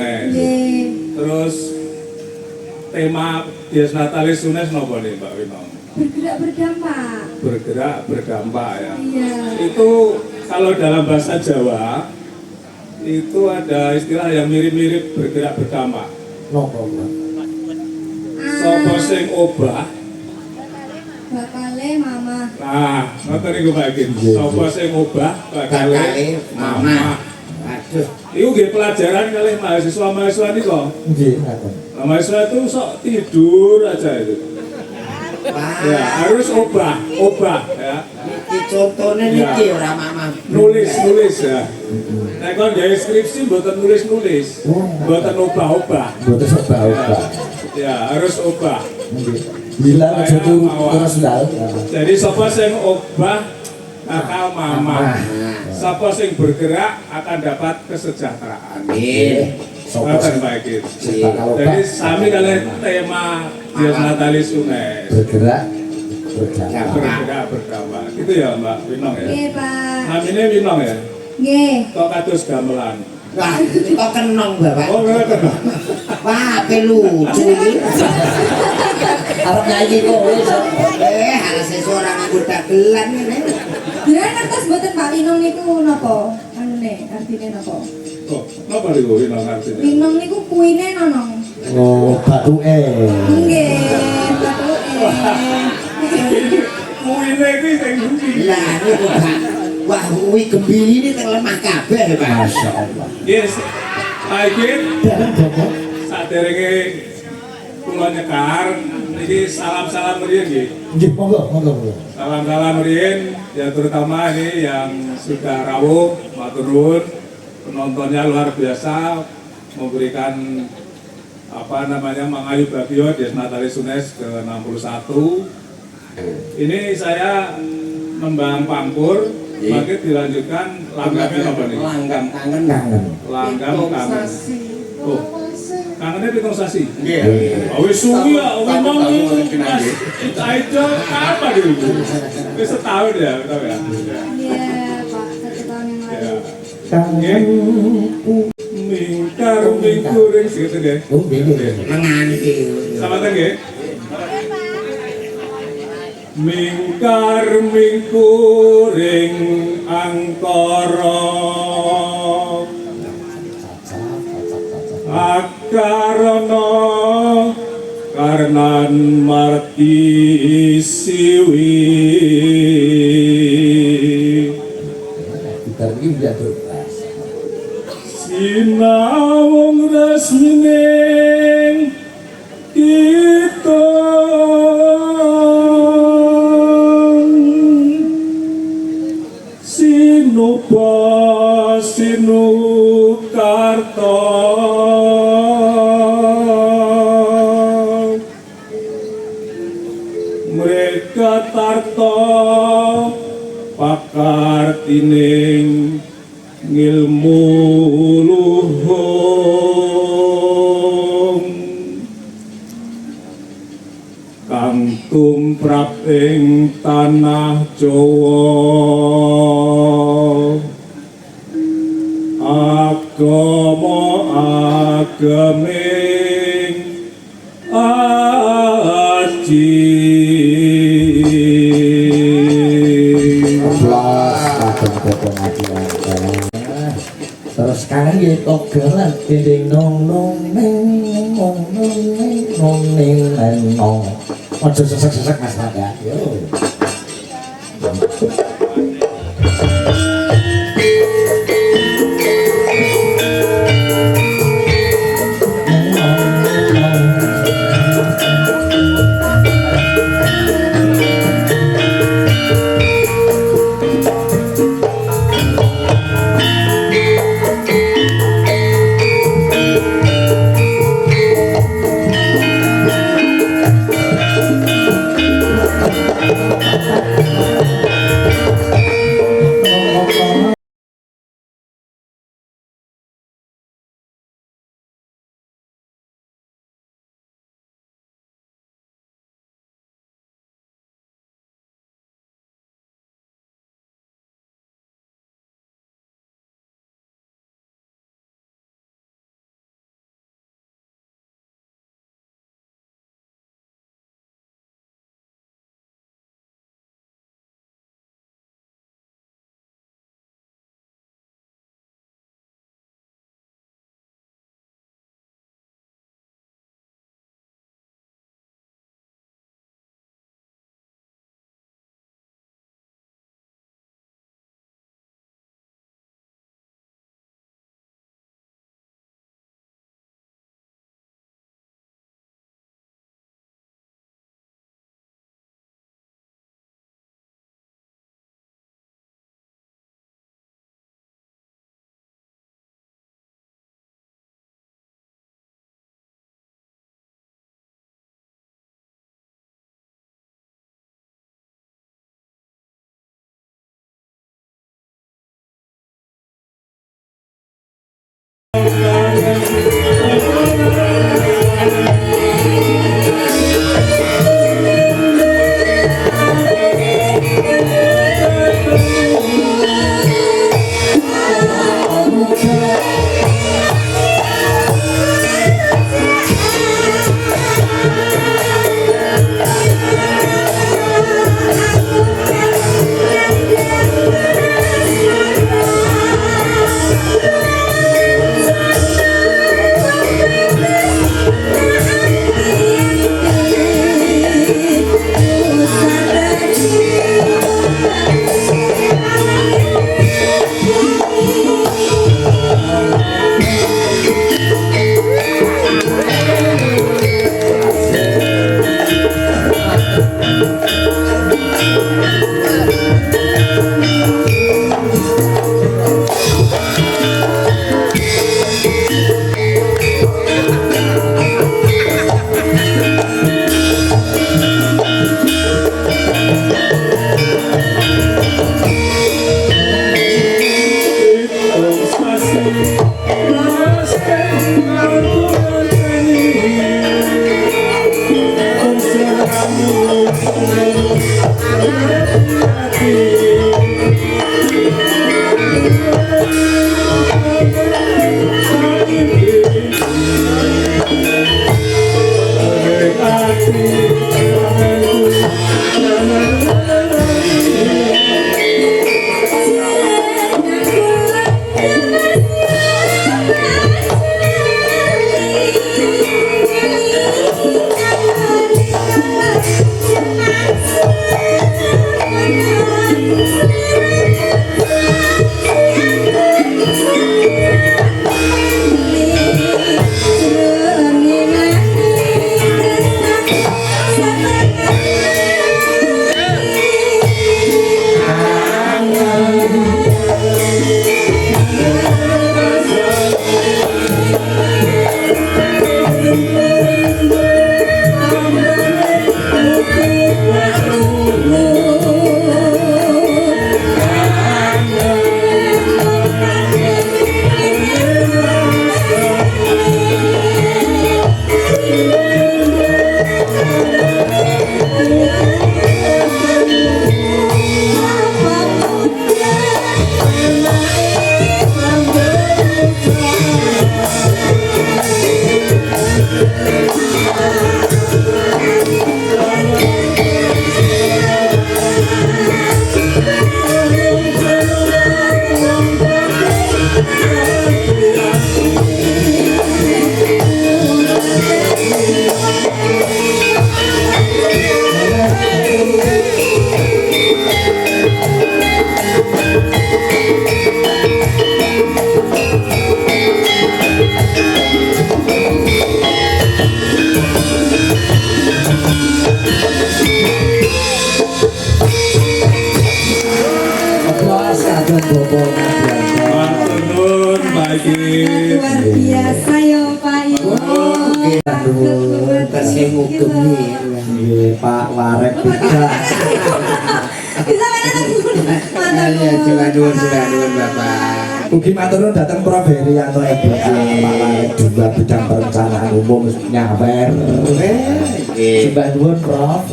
Unes. Terus tema Dies Natalis Unes nopo nih Mbak Winong? Bergerak berdampak. Bergerak berdampak ya. Iya. Itu kalau dalam bahasa Jawa itu ada istilah yang mirip-mirip bergerak berdampak. Nopo, Mbak? Sopo sing obah. Bakale mama. Nah, ngoten niku Pak Ikin. Sopo sing obah bakale mama. Aduh. Iku nggih pelajaran kali mahasiswa-mahasiswa niku. Nggih, ngaten. Nah, mahasiswa itu sok tidur aja itu. Wah. Ya, harus obah ya. Iki contone niki ora mama. Nulis ya. Nek kon gawe skripsi mboten nulis. Mboten obah-obah. Mboten obah-obah. Ya, harus obah. Nggih. Bila aja turu terus ndal. Jadi sapa sing obah bakal mama. Sapa sing bergerak akan dapat kesejahteraan. Amin. Ngoten Pak Ikin. Jadi sami kalian tema Dies Natalis Unes. Bergerak Bergerak berdampak. Gitu ya Mbak Winong ya. Nggih, Pak. Namanya Winong ya. Nggih. Kok kados gamelan. Wah, kok kenong Bapak. Oh, ngoten. Wah, ape lucu iki. Arep nyanyi kowe sok. Harusnya seorang ibu dagelan ngene. Jenengan ngertos mboten Pak Winong niku napa? Anune artine napa? Oh, napa niku Winong artinya? Winong niku kuine nonong. Oh, batuke. Nggih, batuke. Kuine iki sing ndi? Lah niku Pak. Wah, kuwi gembili ini teng lemah kabeh, Pak. Masyaallah. Yes. Pak Ikin. Saderenge kula nyekar niki salam-salam mriyen nggih. Nggih, monggo. Salam-salam mriyen ya terutama ini yang sudah rawuh matur nuwun. Penontonnya luar biasa memberikan Mangayu Bagio Dies Natalis Unes ke-61. Ini saya nembang pangkur, maka dilanjutkan langgamnya apa nih? Langgam kangen. Langgam kangen. Oh, kangennya pitung sasi. Nggih. Wis suwi ya, memang itu apa dulu? Wis setahun ya, tahu ya. Iya, Pak, 1 tahun yang lalu. Mingkar mingkuring gitu deh. Oh, nggih. Menganti. Sama nggih. Mingkar mingkuring angkara akarana karnan marti siwi Gitar iki njatur. Sinawung resmining kita sinupa sinukarta mereka tarta pakartining ngilmu luhung kang tumrap ing tanah Jawa agama ageming aji Terus kangen nggih togelan dinding nong nong neng nong nong neng nong neng neng nong. Ojo sesek-sesek Mas Rangga. Yo. Matur nuwun bagi Luar biasa ya Pak Ibu. Tersemukem nih. Nggih, Pak Warek juga. Bisa mana Ya, coba nuwun Bapak. Ugi matur nuwun dhateng Prof Herianto MBA Pak Warek juga bidang perencanaan umum nyawer. Sembah nuwun Prof.